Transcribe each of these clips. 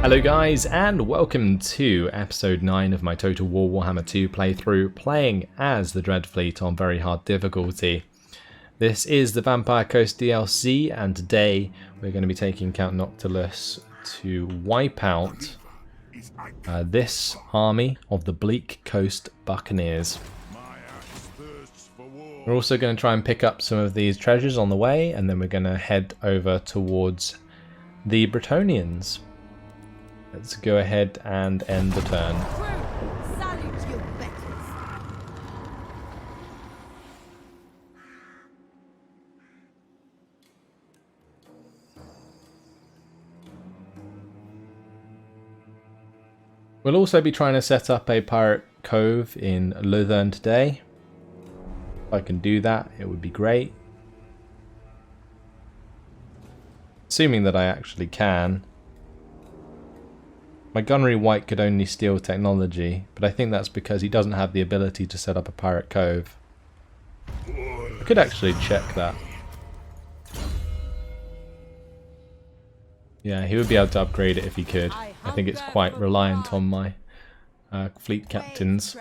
Hello guys, and welcome to episode 9 of my Total War Warhammer 2 playthrough, playing as the Dreadfleet on very hard difficulty. This is the Vampire Coast DLC, and today we're going to be taking Count Noctilus to wipe out this army of the Bleak Coast Buccaneers. We're also going to try and pick up some of these treasures on the way, and then we're going to head over towards the Bretonnians. Let's go ahead and end the turn. We'll also be trying to set up a pirate cove in Leutherne today. If I can do that, it would be great. Assuming that I actually can. My gunnery wight could only steal technology, but I think that's because he doesn't have the ability to set up a pirate cove. I could actually check that. Yeah, he would be able to upgrade it if he could. I think it's quite reliant on my fleet captains.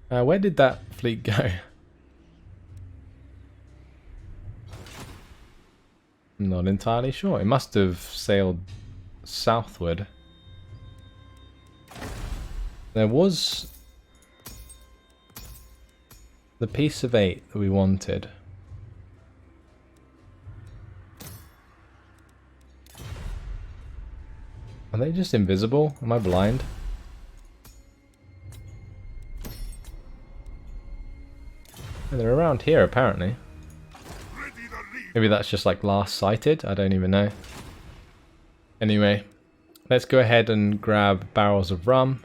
Where did that fleet go? I'm not entirely sure. It must have sailed southward. There was the piece of 8 that we wanted. Are they just invisible? Am I blind? They're around here apparently. Maybe that's just like last sighted, I don't even know. Anyway, let's go ahead and grab barrels of rum.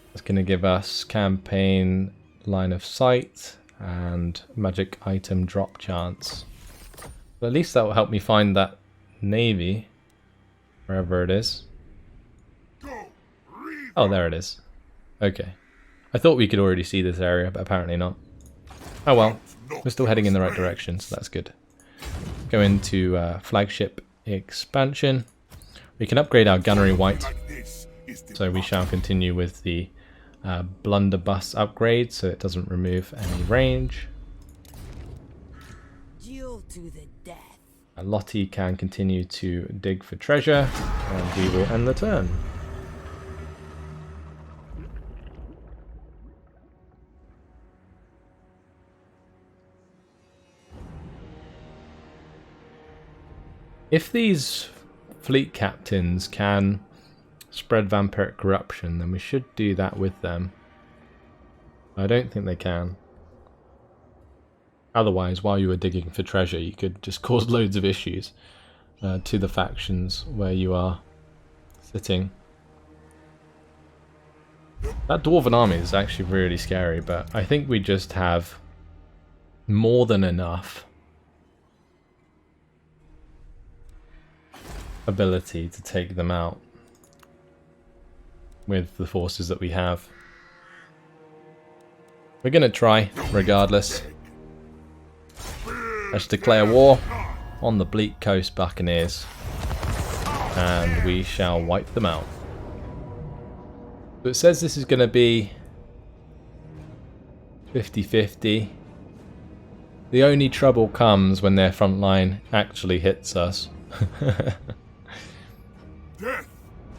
That's going to give us campaign line of sight and magic item drop chance. But at least that will help me find that navy, wherever it is. Oh, there it is. Okay. I thought we could already see this area, but apparently not. Oh well. We're still heading in the right direction, so that's good. Go into flagship expansion. We can upgrade our gunnery wight, so we shall continue with the blunderbuss upgrade, so it doesn't remove any range. Lottie can continue to dig for treasure, and we will end the turn. If these fleet captains can spread vampiric corruption, then we should do that with them. I don't think they can. Otherwise, while you were digging for treasure, you could just cause loads of issues to the factions where you are sitting. That dwarven army is actually really scary, but I think we just have more than enough ability to take them out with the forces that we have. We're going to try regardless. Let's declare war on the Bleak Coast Buccaneers, and we shall wipe them out. So it says this is going to be 50-50. The only trouble comes when their front line actually hits us.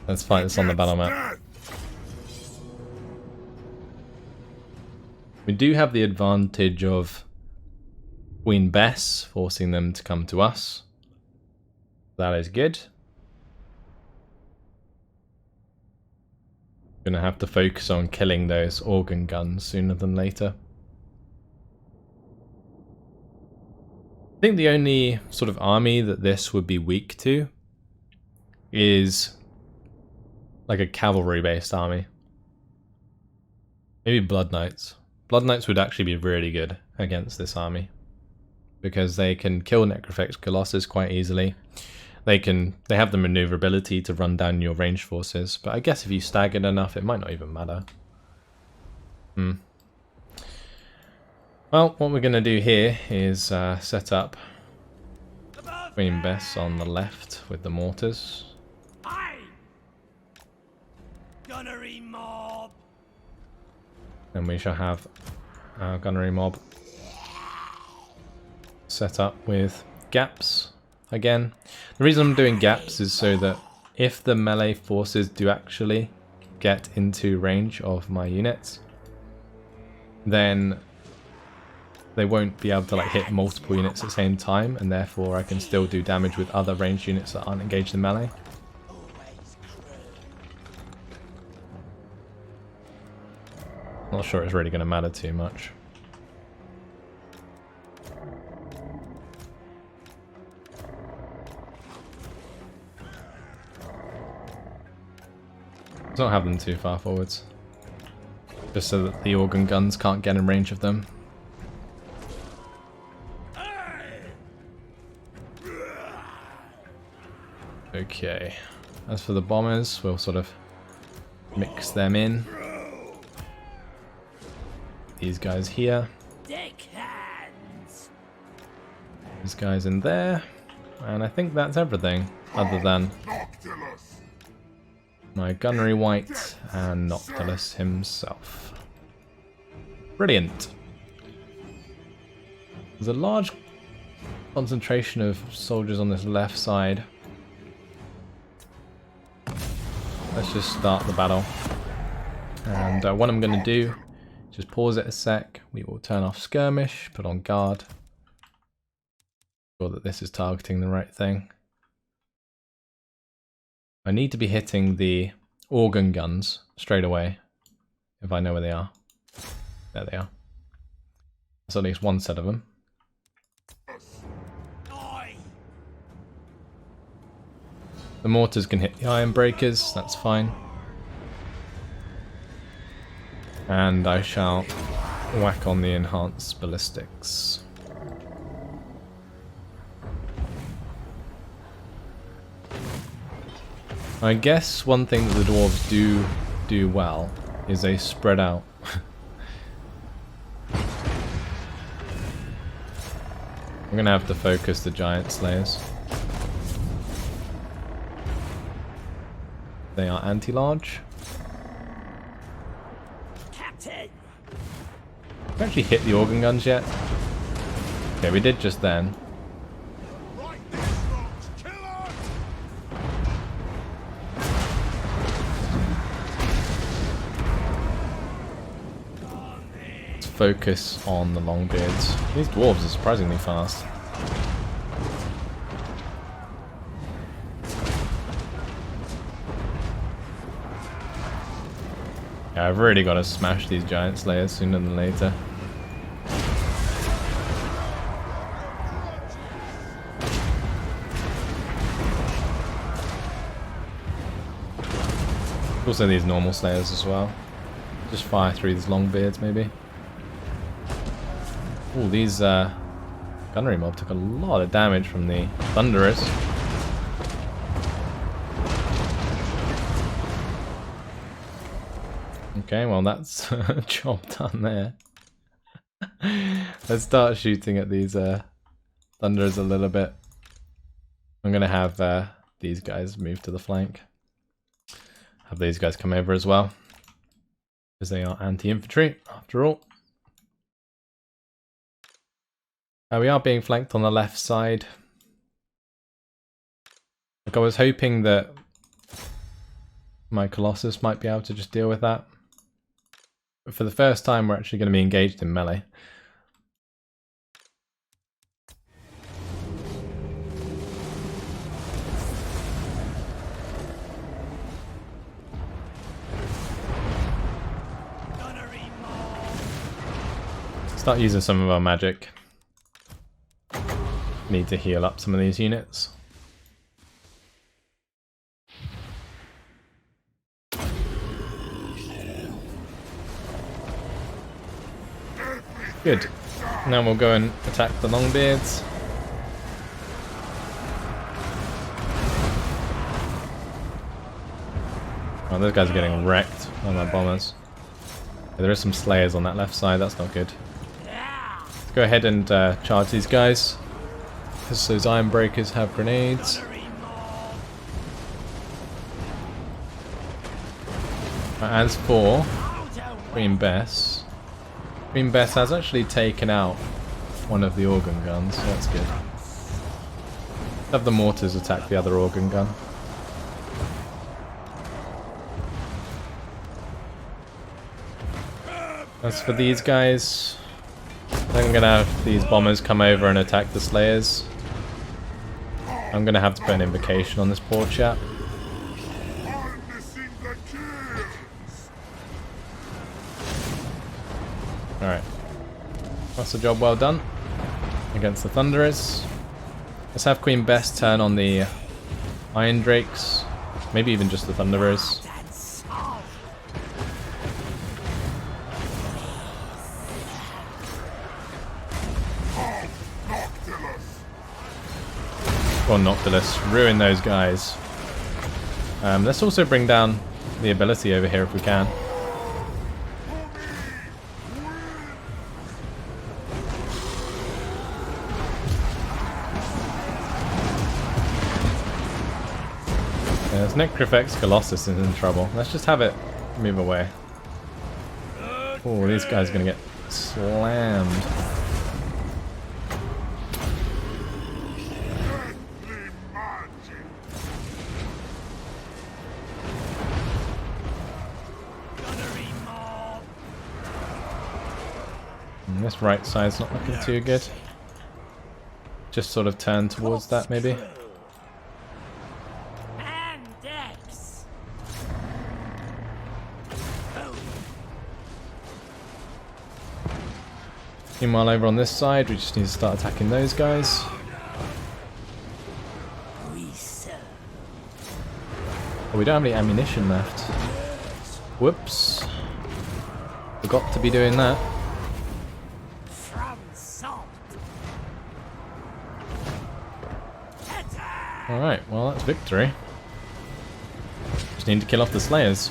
Let's fight this on the battle map. We do have the advantage of Queen Bess forcing them to come to us. That is good. Gonna have to focus on killing those organ guns sooner than later. I think the only sort of army that this would be weak to is like a cavalry-based army. Maybe Blood Knights. Blood Knights would actually be really good against this army, because they can kill Necrofex Colossus quite easily. They have the maneuverability to run down your ranged forces, but I guess if you staggered enough, it might not even matter. Well, what we're going to do here is set up Queen Bess on the left with the mortars. Gunnery mob. Then we shall have our gunnery mob set up with gaps again. The reason I'm doing gaps is so that if the melee forces do actually get into range of my units, then they won't be able to like hit multiple units at the same time, and therefore I can still do damage with other ranged units that aren't engaged in melee. Not sure it's really going to matter too much. Let's not have them too far forwards. Just so that the organ guns can't get in range of them. Okay. As for the bombers, we'll sort of mix them in. These guys here. These guys in there. And I think that's everything, other than my gunnery wight and Noctilus himself. Brilliant. There's a large concentration of soldiers on this left side. Let's just start the battle. And what I'm going to do, just pause it a sec. We will turn off skirmish, put on guard. Sure that this is targeting the right thing. I need to be hitting the organ guns straight away, if I know where they are. There they are. There's at least one set of them. The mortars can hit the iron breakers, that's fine. And I shall whack on the enhanced ballistics. I guess one thing that the dwarves do well is they spread out. I'm gonna have to focus the giant slayers. They are anti-large. Captain. Have we actually hit the organ guns yet? Okay, we did just then. Let's focus on the longbeards. These dwarves are surprisingly fast. Yeah, I've really got to smash these giant slayers sooner than later. Also these normal slayers as well. Just fire through these longbeards maybe. Ooh, these gunnery mob took a lot of damage from the thunderers. Okay, well that's a job done there. Let's start shooting at these thunderers a little bit. I'm gonna have these guys move to the flank. Have these guys come over as well, because they are anti-infantry after all. We are being flanked on the left side. Like I was hoping that my Colossus might be able to just deal with that. But for the first time, we're actually going to be engaged in melee. Start using some of our magic. Need to heal up some of these units. Good. Now we'll go and attack the longbeards. Oh, those guys are getting wrecked on my bombers. Yeah, there is some slayers on that left side, that's not good. Let's go ahead and charge these guys. Because those iron breakers have grenades. As for Queen Bess has actually taken out one of the organ guns, so that's good. Have the mortars attack the other organ gun. As for these guys, I'm gonna have these bombers come over and attack the slayers. I'm gonna have to put an invocation on this poor chap. Alright. That's a job well done against the Thunderers. Let's have Queen Bess turn on the Iron Drakes. Maybe even just the Thunderers. Or Noctilus. Ruin those guys. Let's also bring down the ability over here if we can. This Necrifex Colossus is in trouble. Let's just have it move away. Oh, these guys are going to get slammed. And this right side's not looking too good. Just sort of turn towards that maybe. Meanwhile, over on this side, we just need to start attacking those guys. Oh, we don't have any ammunition left. Whoops. Forgot to be doing that. Alright, well that's victory. Just need to kill off the Slayers.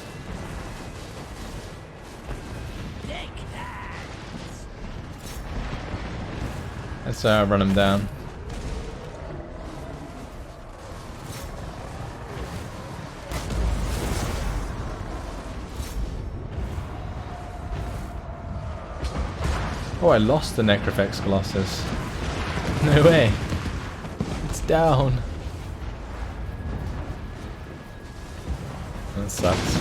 Let's run them down. Oh, I lost the Necrifex Colossus. No way. It's down. That sucks.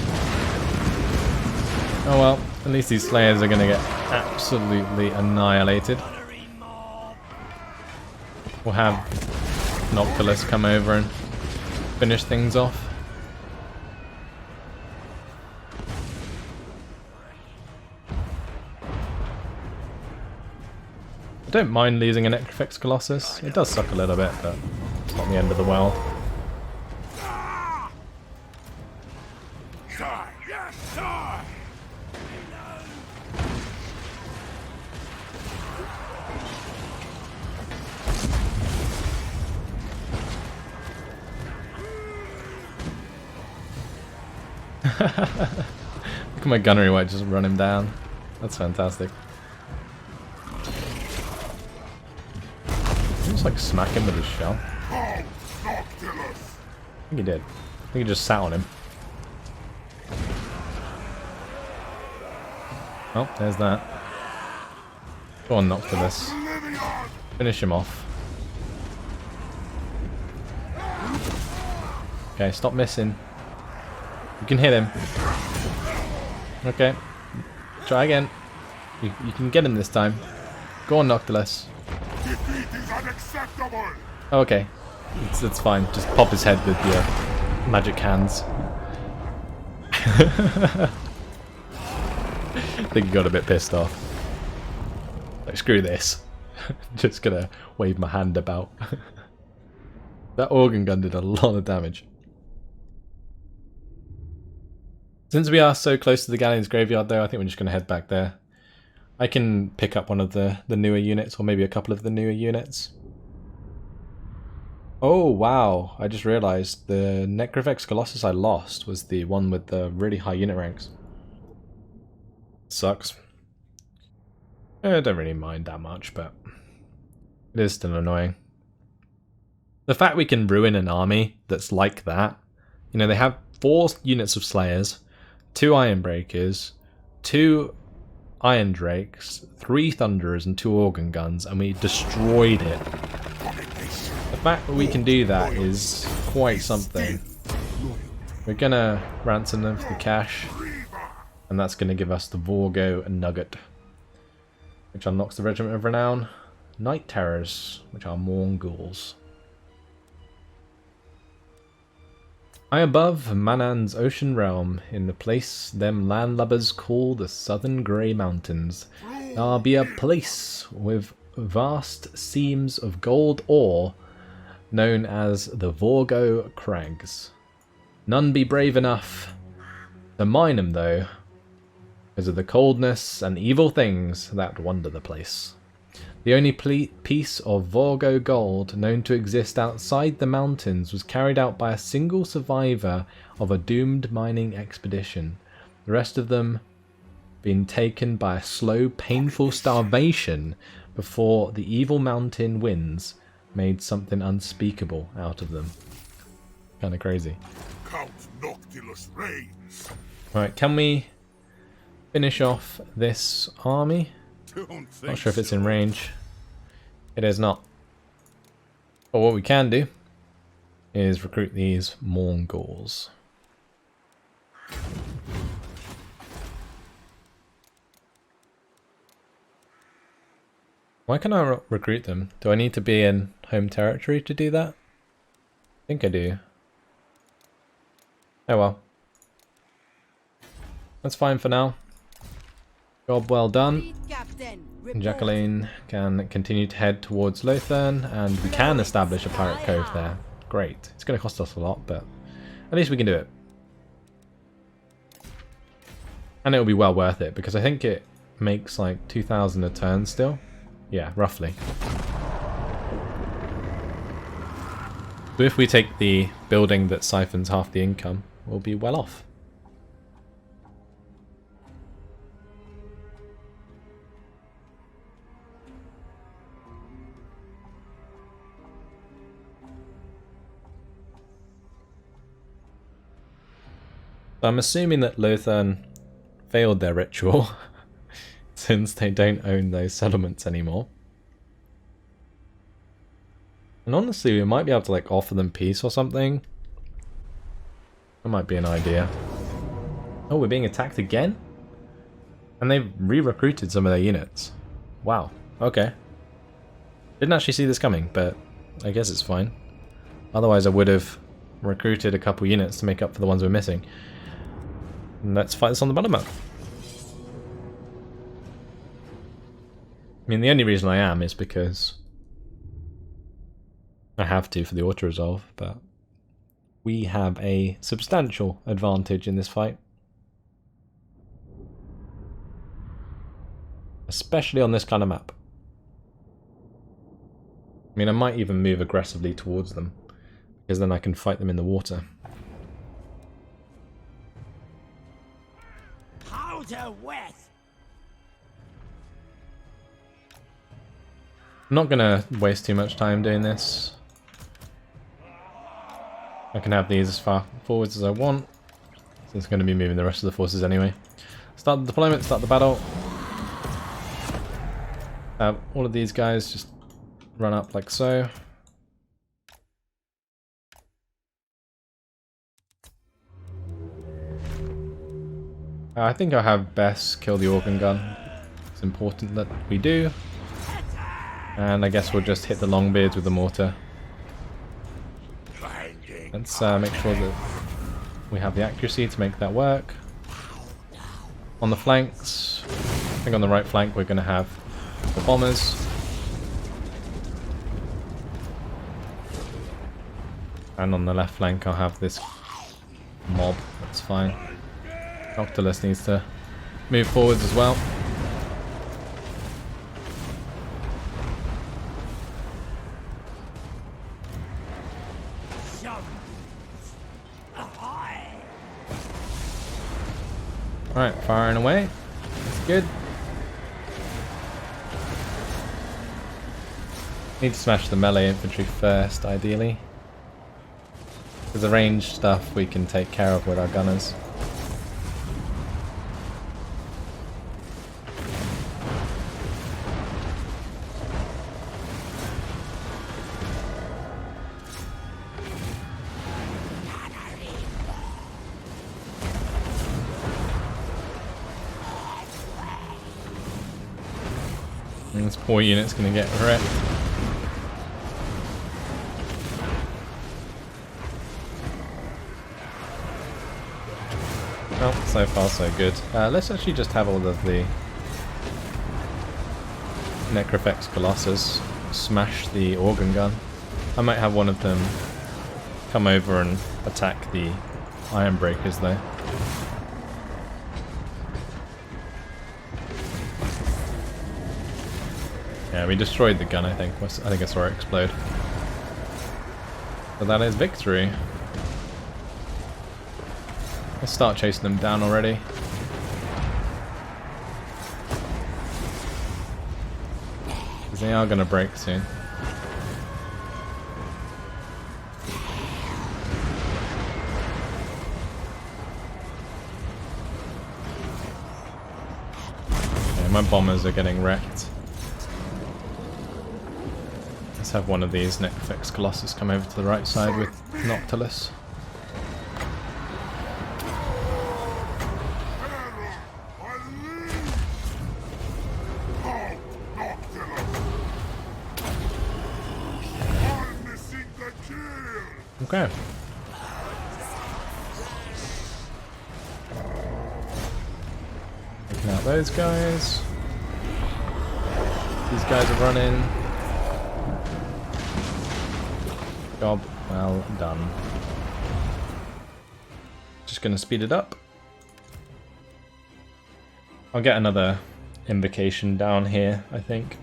Oh well, at least these Slayers are going to get absolutely annihilated. We'll have Noctilus come over and finish things off. I don't mind losing a Necrifex Colossus. It does suck a little bit, but it's not the end of the world. Look at my gunnery white just run him down. That's fantastic. Just like smack him with his shell. I think he did. I think he just sat on him. Oh, there's that. Go on, Noctilus. Finish him off. Okay, stop missing. You can hit him. Okay. Try again. You can get him this time. Go on, Noctilus. Oh, okay. It's fine. Just pop his head with your magic hands. I think he got a bit pissed off. Like, screw this. Just gonna wave my hand about. That organ gun did a lot of damage. Since we are so close to the Galleon's graveyard though, I think we're just going to head back there. I can pick up one of the newer units, or maybe a couple of the newer units. Oh wow, I just realised the Necrifex Colossus I lost was the one with the really high unit ranks. Sucks. I don't really mind that much, but it is still annoying. The fact we can ruin an army that's like that. You know, they have 4 units of Slayers, 2 Iron Breakers, 2 Iron Drakes, 3 Thunderers and 2 Organ Guns, and we destroyed it. The fact that we can do that is quite something. We're gonna ransom them for the cash, and that's gonna give us the Vorgo Nugget, which unlocks the Regiment of Renown. Night Terrors, which are Mongols. High above Manan's ocean realm, in the place them landlubbers call the Southern Grey Mountains, there'll be a place with vast seams of gold ore, known as the Vorgo Crags. None be brave enough to mine 'em though, because of the coldness and evil things that wander the place. The only piece of Vorgo gold known to exist outside the mountains was carried out by a single survivor of a doomed mining expedition. The rest of them being taken by a slow, painful starvation before the evil mountain winds made something unspeakable out of them. Kind of crazy. Count Noctilus reigns. Right, can we finish off this army? Not sure if it's in range. It is not. But what we can do is recruit these Mongols. Why can't I recruit them? Do I need to be in home territory to do that? I think I do. Oh well. That's fine for now. Job well done. Jacqueline can continue to head towards Lothern, and we can establish a pirate cove there. Great. It's going to cost us a lot, but at least we can do it. And it'll be well worth it, because I think it makes like 2,000 a turn still. Yeah, roughly. So if we take the building that siphons half the income, we'll be well off. So I'm assuming that Lothern failed their ritual since they don't own those settlements anymore. And honestly, we might be able to like offer them peace or something. That might be an idea. Oh, we're being attacked again? And they've re-recruited some of their units. Wow, okay. Didn't actually see this coming, but I guess it's fine. Otherwise I would have recruited a couple units to make up for the ones we're missing. And let's fight this on the battle map. I mean, the only reason I am is because I have to for the auto-resolve, but we have a substantial advantage in this fight. Especially on this kind of map. I mean, I might even move aggressively towards them, because then I can fight them in the water. Powder wet. I'm not going to waste too much time doing this. I can have these as far forwards as I want, since I'm going to be moving the rest of the forces anyway. Start the deployment, start the battle. All of these guys just run up like so. I think I have Bess kill the organ gun. It's important that we do. And I guess we'll just hit the Longbeards with the mortar. Let's make sure that we have the accuracy to make that work. On the flanks, I think on the right flank we're going to have the bombers. And on the left flank I'll have this mob, that's fine. Noctilus needs to move forwards as well. Alright, firing away. That's good. Need to smash the melee infantry first, ideally. Because the ranged stuff we can take care of with our gunners. And this poor unit's gonna get wrecked. Well, so far so good. Let's actually just have all of the Necrofex Colossus smash the organ gun. I might have one of them come over and attack the Iron Breakers though. Yeah, we destroyed the gun, I think. I think I saw it explode. So that is victory. Let's start chasing them down already. Because they are going to break soon. Yeah, my bombers are getting wrecked. Let's have one of these Necrofex Colossus come over to the right side with Noctilus. Okay. Taking out those guys. These guys are running. Job well done. Just gonna speed it up. I'll get another invocation down here, I think.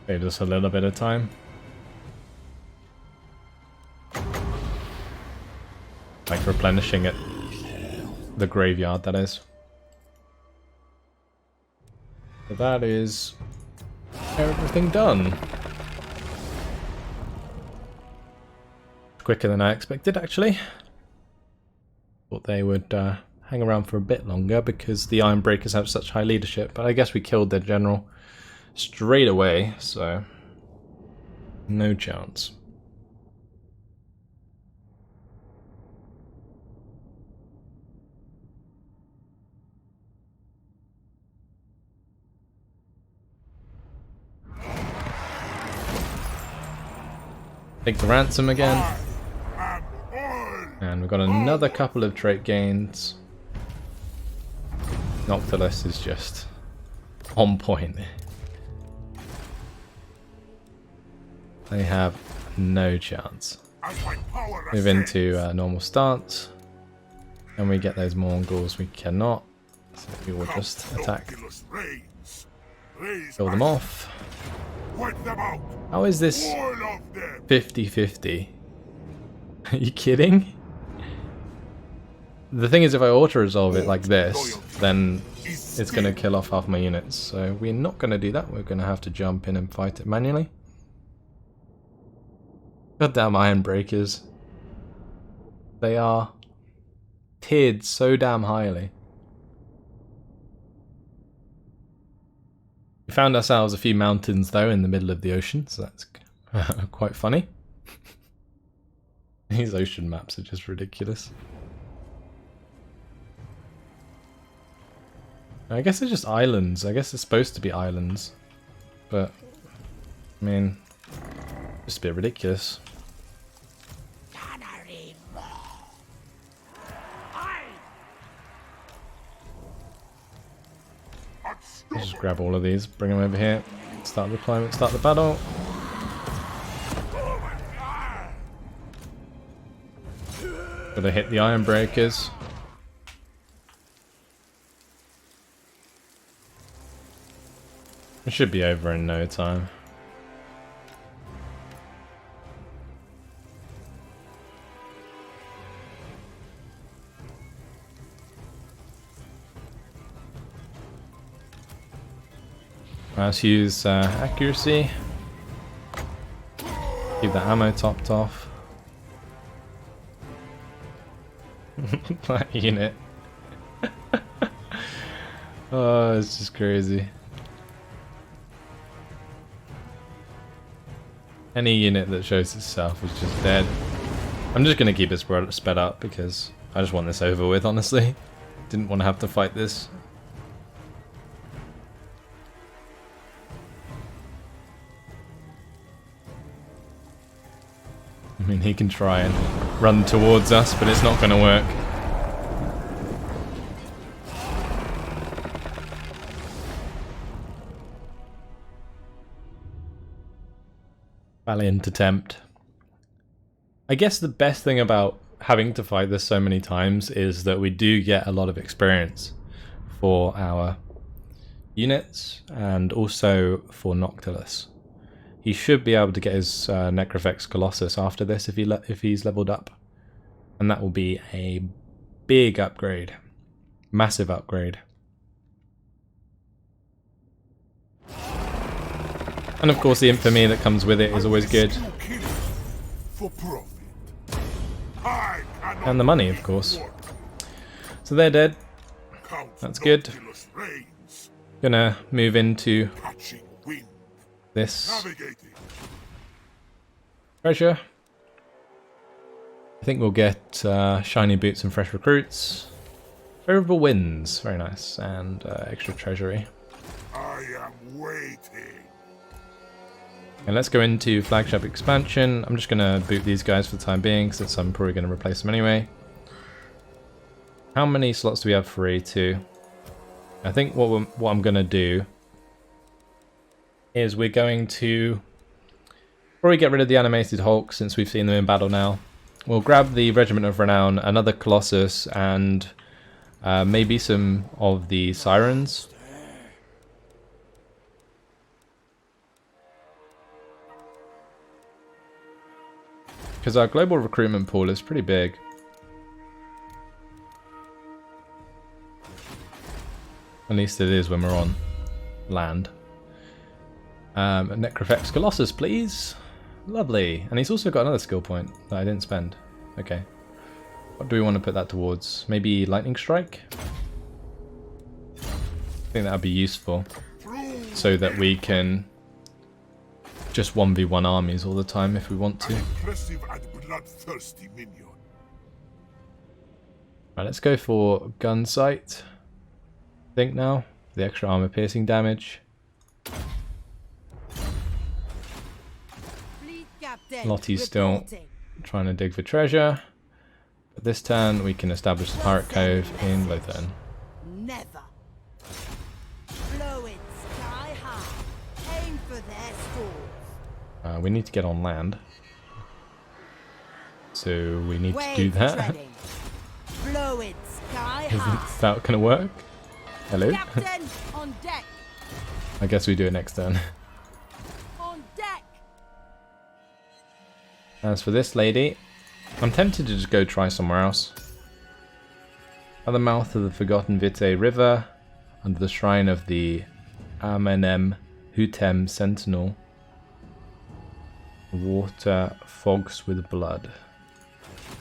Save us a little bit of time. Like replenishing it. The graveyard, that is. So that is everything done. Quicker than I expected, actually. Thought they would hang around for a bit longer because the Iron Breakers have such high leadership, but I guess we killed their general straight away, so no chance. Take the ransom again. And we've got another couple of trait gains. Noctilus is just on point. They have no chance. Move into normal stance. And we get those Mongols we cannot. So we will just attack. Kill them off. How is this 50-50? Are you kidding? The thing is, if I auto-resolve it like this, then it's going to kill off half my units. So we're not going to do that. We're going to have to jump in and fight it manually. Goddamn Iron Breakers. They are tiered so damn highly. We found ourselves a few mountains though in the middle of the ocean, so that's quite funny. These ocean maps are just ridiculous. I guess they're just islands. I guess it's supposed to be islands. But, I mean, just a bit ridiculous. Let's just grab all of these, bring them over here, start the deployment, start the battle. Gotta hit the Iron Breakers. It should be over in no time. Let's use accuracy. Keep the ammo topped off. That unit. Oh, it's just crazy. Any unit that shows itself is just dead. I'm just gonna keep it sped up because I just want this over with, honestly. Didn't want to have to fight this. I mean, he can try and run towards us, but it's not gonna work. Valiant attempt. I guess the best thing about having to fight this so many times is that we do get a lot of experience for our units and also for Noctilus. He should be able to get his Necrofex Colossus after this if he's leveled up, and that will be a big upgrade, massive upgrade. And of course the infamy that comes with it is always good. And the money, of course. So they're dead. That's good. Gonna move into this treasure. I think we'll get shiny boots and fresh recruits. Favorable winds, very nice, and extra treasury. I am waiting. And let's go into flagship expansion. I'm just gonna boot these guys for the time being, since I'm probably gonna replace them anyway. How many slots do we have free? 2. I think what I'm gonna do is we're going to probably get rid of the animated Hulk since we've seen them in battle now. We'll grab the Regiment of Renown, another Colossus, and maybe some of the Sirens. Because our global recruitment pool is pretty big. At least it is when we're on land. A Necrofex Colossus, please. Lovely. And he's also got another skill point that I didn't spend. Okay. What do we want to put that towards? Maybe Lightning Strike? I think that would be useful. So that we can just 1v1 armies all the time if we want to. Right, let's go for gun sight. I think now, the extra armor piercing damage. Lottie's still trying to dig for treasure. But this turn we can establish the pirate cove in Lothern. Never. Blow it sky high. Aim for their stores. We need to get on land. So we need to do that. Blow it sky Isn't high. that gonna work? Hello? Captain, on deck. I guess we do it next turn. On deck. As for this lady, I'm tempted to just go try somewhere else. At the mouth of the Forgotten Vitae River, under the shrine of the Amenem Hutem Sentinel, water fogs with blood.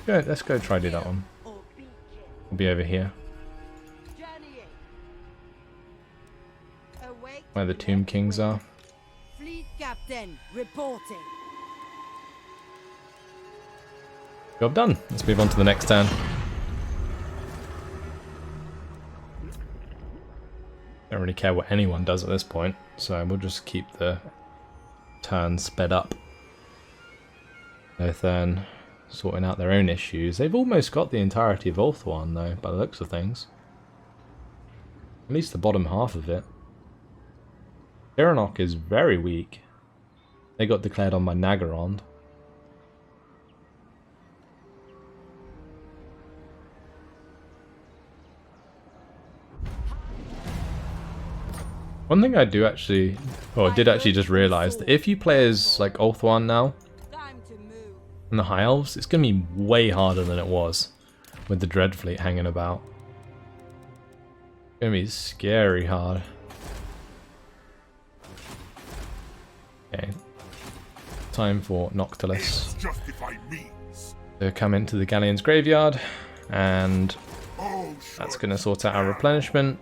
Good, let's go try do that one. We'll be over here, where the Tomb Kings are. Fleet captain reporting. Job done. Let's move on to the next turn. Don't really care what anyone does at this point, so we'll just keep the turn sped up. Lothern sorting out their own issues. They've almost got the entirety of Ulthuan though, by the looks of things. At least the bottom half of it. Iranok is very weak. They got declared on by Nagorond. One thing I do actually, or did actually just realise, that if you play as like Ulthuan now, and the High Elves, it's going to be way harder than it was with the Dreadfleet hanging about. It's going to be scary hard. time for Noctilus Justify means. to come into the Galleon's graveyard, and Oh, that's going to sort out our replenishment.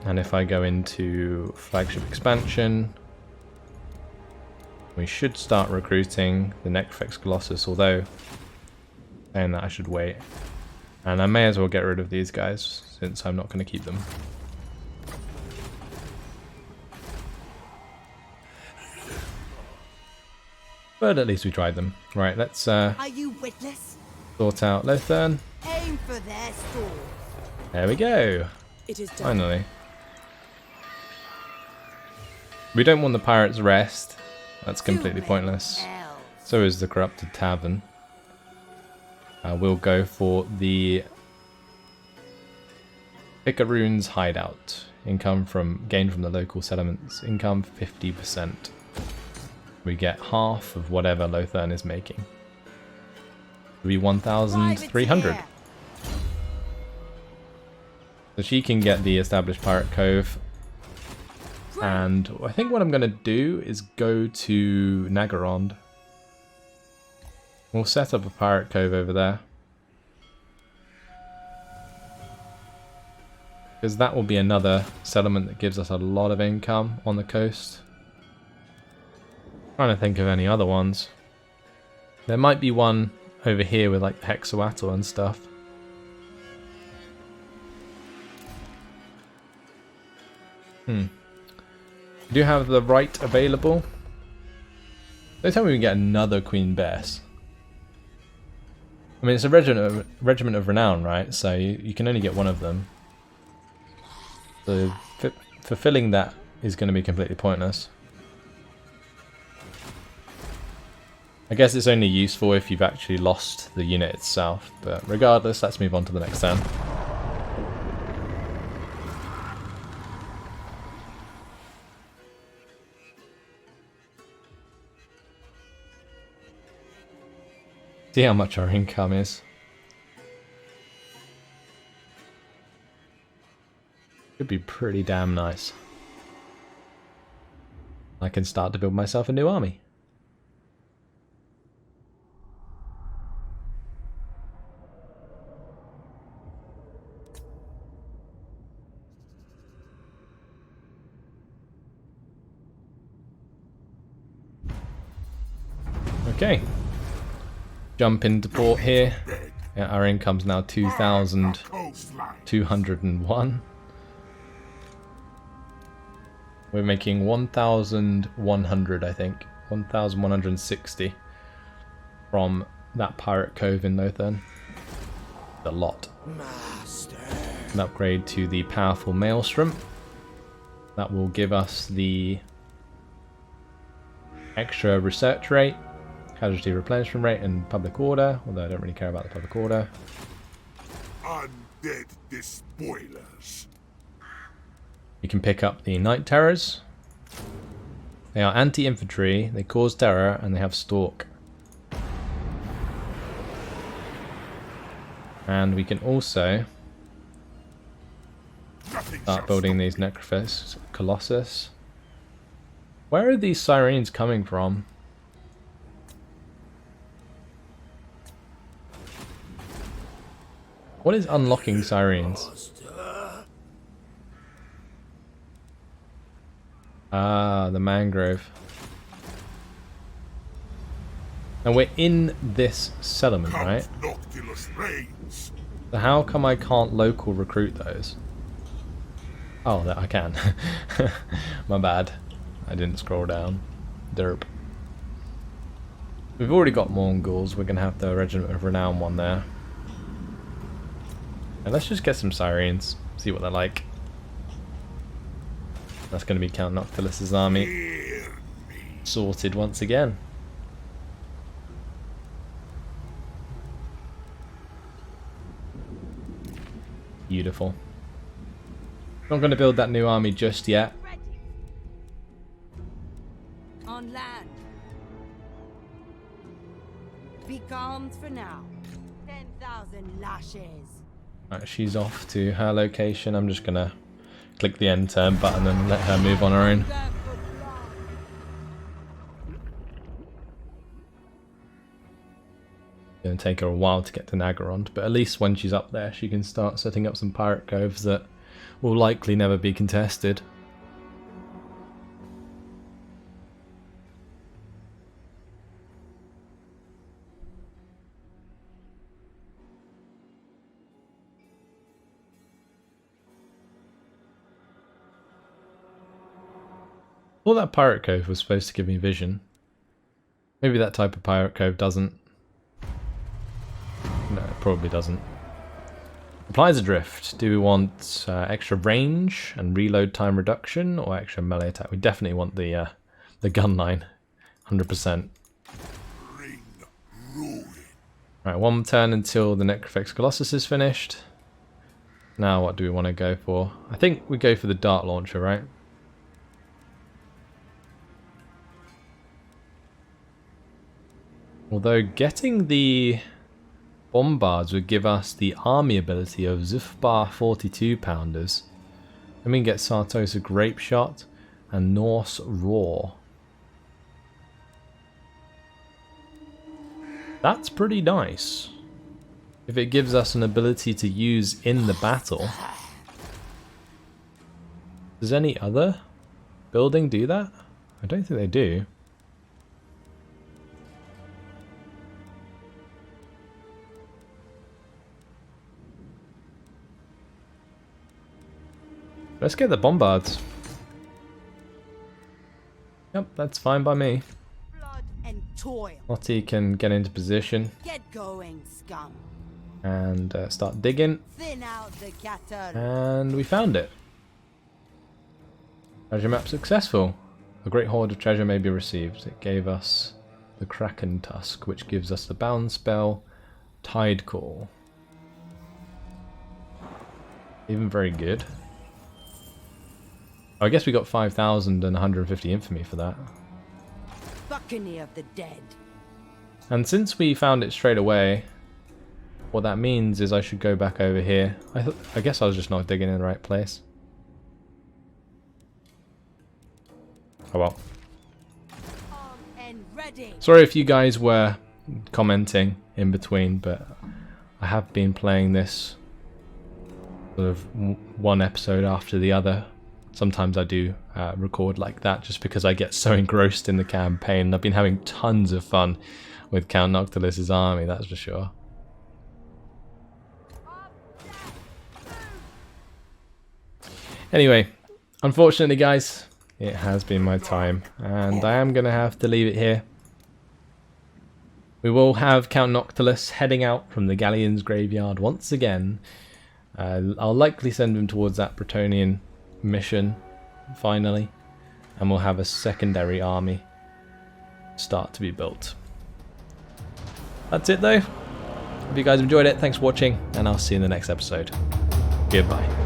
And if I go into flagship expansion, we should start recruiting the Necrofex Colossus, although saying that I should wait. And I may as well get rid of these guys, since I'm not going to keep them. But at least we tried them. Right, let's Are you witless? sort out Lothern. Aim for their stores. There we go. It is done. Finally. We don't want the Pirates' Rest. That's completely pointless. Elves. So is the Corrupted Tavern. We'll go for the Picaroon's Hideout. Income gained from the local settlements. Income 50%. We get half of whatever Lothern is making. It'll be 1,300. Privateer. So she can get the established Pirate Cove. And I think what I'm going to do is go to Nagarond. We'll set up a Pirate Cove over there. Because that will be another settlement that gives us a lot of income on the coast. Trying to think of any other ones. There might be one over here with like Hexawatl and stuff. We do have the right available. Don't tell me we can get another Queen Bess. I mean, it's a regiment of renown, right? So you can only get one of them. So fulfilling that is going to be completely pointless. I guess it's only useful if you've actually lost the unit itself. But regardless, let's move on to the next turn. See how much our income is. Could be pretty damn nice. I can start to build myself a new army. Okay. Jump into port here. Yeah, our income's now 2,201. We're making 1,100, I think. 1,160 from that Pirate Cove in Lothern. A lot. Master. An upgrade to the powerful Maelstrom. That will give us the extra research rate, casualty replenishment rate, and public order, although I don't really care about the public order. Undead despoilers. You can pick up the Night Terrors. They are anti-infantry, they cause terror, and they have Stalk. And we can also start building these Necrofex Colossus. Where are these Sirens coming from? What is unlocking Sirens? Ah, the mangrove. And we're in this settlement, right? Count Noctilus reigns. So how come I can't local recruit those? Oh, that I can. My bad. I didn't scroll down. Derp. We've already got Mongols. We're going to have the Regiment of Renown one there. And let's just get some Sirens. See what they're like. That's going to be Count Noctilus's army. Hear me. Sorted once again. Beautiful. Not going to build that new army just yet. Ready. On land. Be calmed for now. 10,000 lashes. Right, she's off to her location. I'm just going to click the end turn button and let her move on her own. There for blood. Going to take her a while to get to Nagarond, but at least when she's up there she can start setting up some pirate coves that will likely never be contested. Well, that pirate cove was supposed to give me vision. Maybe that type of pirate cove doesn't. No, it probably doesn't. Applies Adrift. Do we want extra range and reload time reduction or extra melee attack? We definitely want the gun line, 100%. Right, one turn until the Necrofex Colossus is finished. Now what do we want to go for? I think we go for the dart launcher, right? Although getting the bombards would give us the army ability of Zufbar 42 pounders. And we can get Sartosa Grape Shot and Norse Roar. That's pretty nice. If it gives us an ability to use in the battle. Does any other building do that? I don't think they do. Let's get the bombards. Yep, that's fine by me. Blood and toil. Lottie can get into position. Get going, scum. And start digging. Thin out the cattle. And we found it. Treasure map successful. A great hoard of treasure may be received. It gave us the Kraken Tusk, which gives us the bound spell Tide Call. Even very good. I guess we got 5,000 and 150 infamy for that. Buccaneer of the dead. And since we found it straight away, what that means is I should go back over here. I guess I was just not digging in the right place. Oh well. Armed and ready. Sorry if you guys were commenting in between, but I have been playing this sort of one episode after the other. Sometimes I do record like that just because I get so engrossed in the campaign. I've been having tons of fun with Count Noctilus's army, that's for sure. Anyway, unfortunately guys, it has been my time and I am going to have to leave it here. We will have Count Noctilus heading out from the Galleon's graveyard once again. I'll likely send him towards that Bretonian mission finally, and we'll have a secondary army start to be built. That's it though. Hope you guys enjoyed it. Thanks for watching, and I'll see you in the next episode. Goodbye.